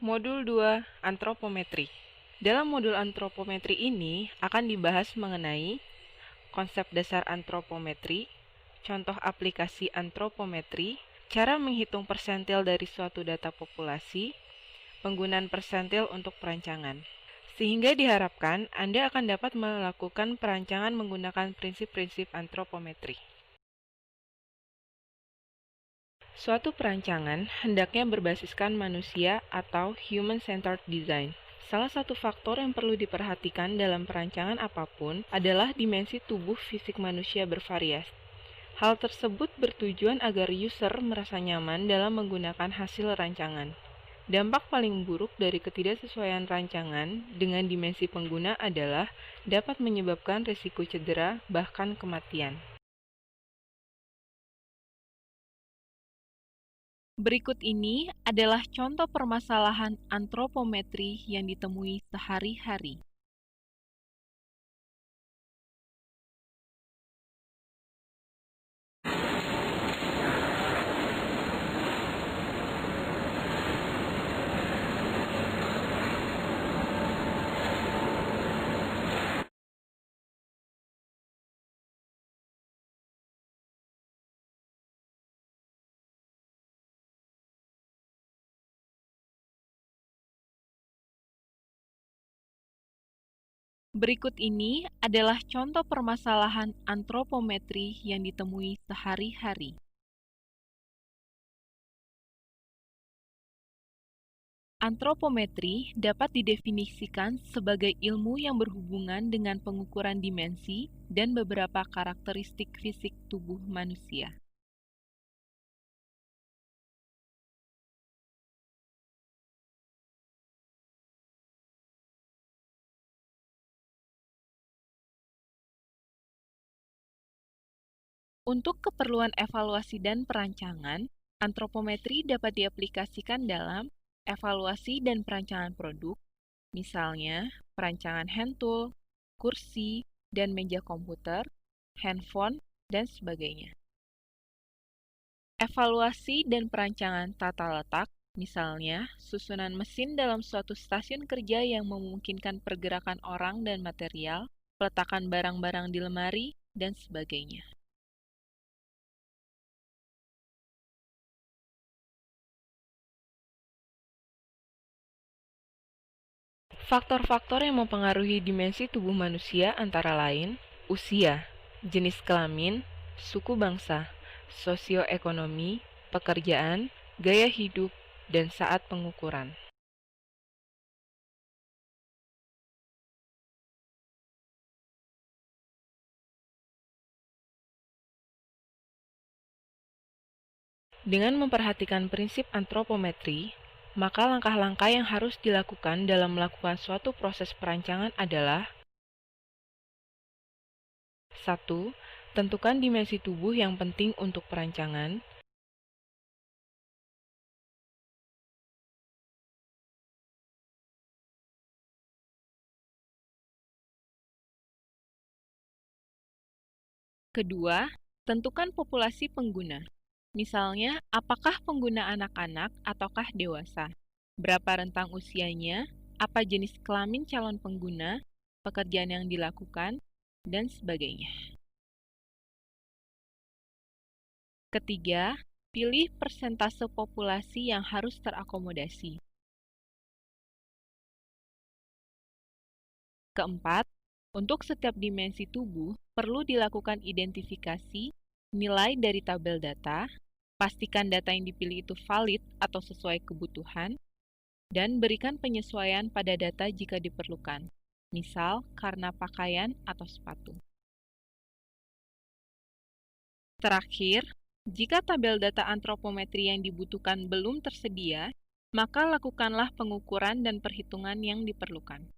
Modul 2 Antropometri. Dalam modul antropometri ini akan dibahas mengenai konsep dasar antropometri, contoh aplikasi antropometri, cara menghitung persentil dari suatu data populasi, penggunaan persentil untuk perancangan. Sehingga diharapkan Anda akan dapat melakukan perancangan menggunakan prinsip-prinsip antropometri. Suatu perancangan hendaknya berbasiskan manusia atau human-centered design. Salah satu faktor yang perlu diperhatikan dalam perancangan apapun adalah dimensi tubuh fisik manusia bervariasi. Hal tersebut bertujuan agar user merasa nyaman dalam menggunakan hasil rancangan. Dampak paling buruk dari ketidaksesuaian rancangan dengan dimensi pengguna adalah dapat menyebabkan risiko cedera, bahkan kematian. Berikut ini adalah contoh permasalahan antropometri yang ditemui sehari-hari. Berikut ini adalah contoh permasalahan antropometri yang ditemui sehari-hari. Antropometri dapat didefinisikan sebagai ilmu yang berhubungan dengan pengukuran dimensi dan beberapa karakteristik fisik tubuh manusia. Untuk keperluan evaluasi dan perancangan, antropometri dapat diaplikasikan dalam evaluasi dan perancangan produk, misalnya perancangan hand tool, kursi, dan meja komputer, handphone, dan sebagainya. Evaluasi dan perancangan tata letak, misalnya susunan mesin dalam suatu stasiun kerja yang memungkinkan pergerakan orang dan material, peletakan barang-barang di lemari, dan sebagainya. Faktor-faktor yang mempengaruhi dimensi tubuh manusia antara lain usia, jenis kelamin, suku bangsa, sosioekonomi, pekerjaan, gaya hidup, dan saat pengukuran. Dengan memperhatikan prinsip antropometri, maka langkah-langkah yang harus dilakukan dalam melakukan suatu proses perancangan adalah 1. Tentukan dimensi tubuh yang penting untuk perancangan. 2. Tentukan populasi pengguna. Misalnya, apakah pengguna anak-anak ataukah dewasa? Berapa rentang usianya? Apa jenis kelamin calon pengguna? Pekerjaan yang dilakukan? Dan sebagainya. 3. Pilih persentase populasi yang harus terakomodasi. 4. Untuk setiap dimensi tubuh, perlu dilakukan identifikasi, nilai dari tabel data, pastikan data yang dipilih itu valid atau sesuai kebutuhan, dan berikan penyesuaian pada data jika diperlukan, misal karena pakaian atau sepatu. Terakhir, jika tabel data antropometri yang dibutuhkan belum tersedia, maka lakukanlah pengukuran dan perhitungan yang diperlukan.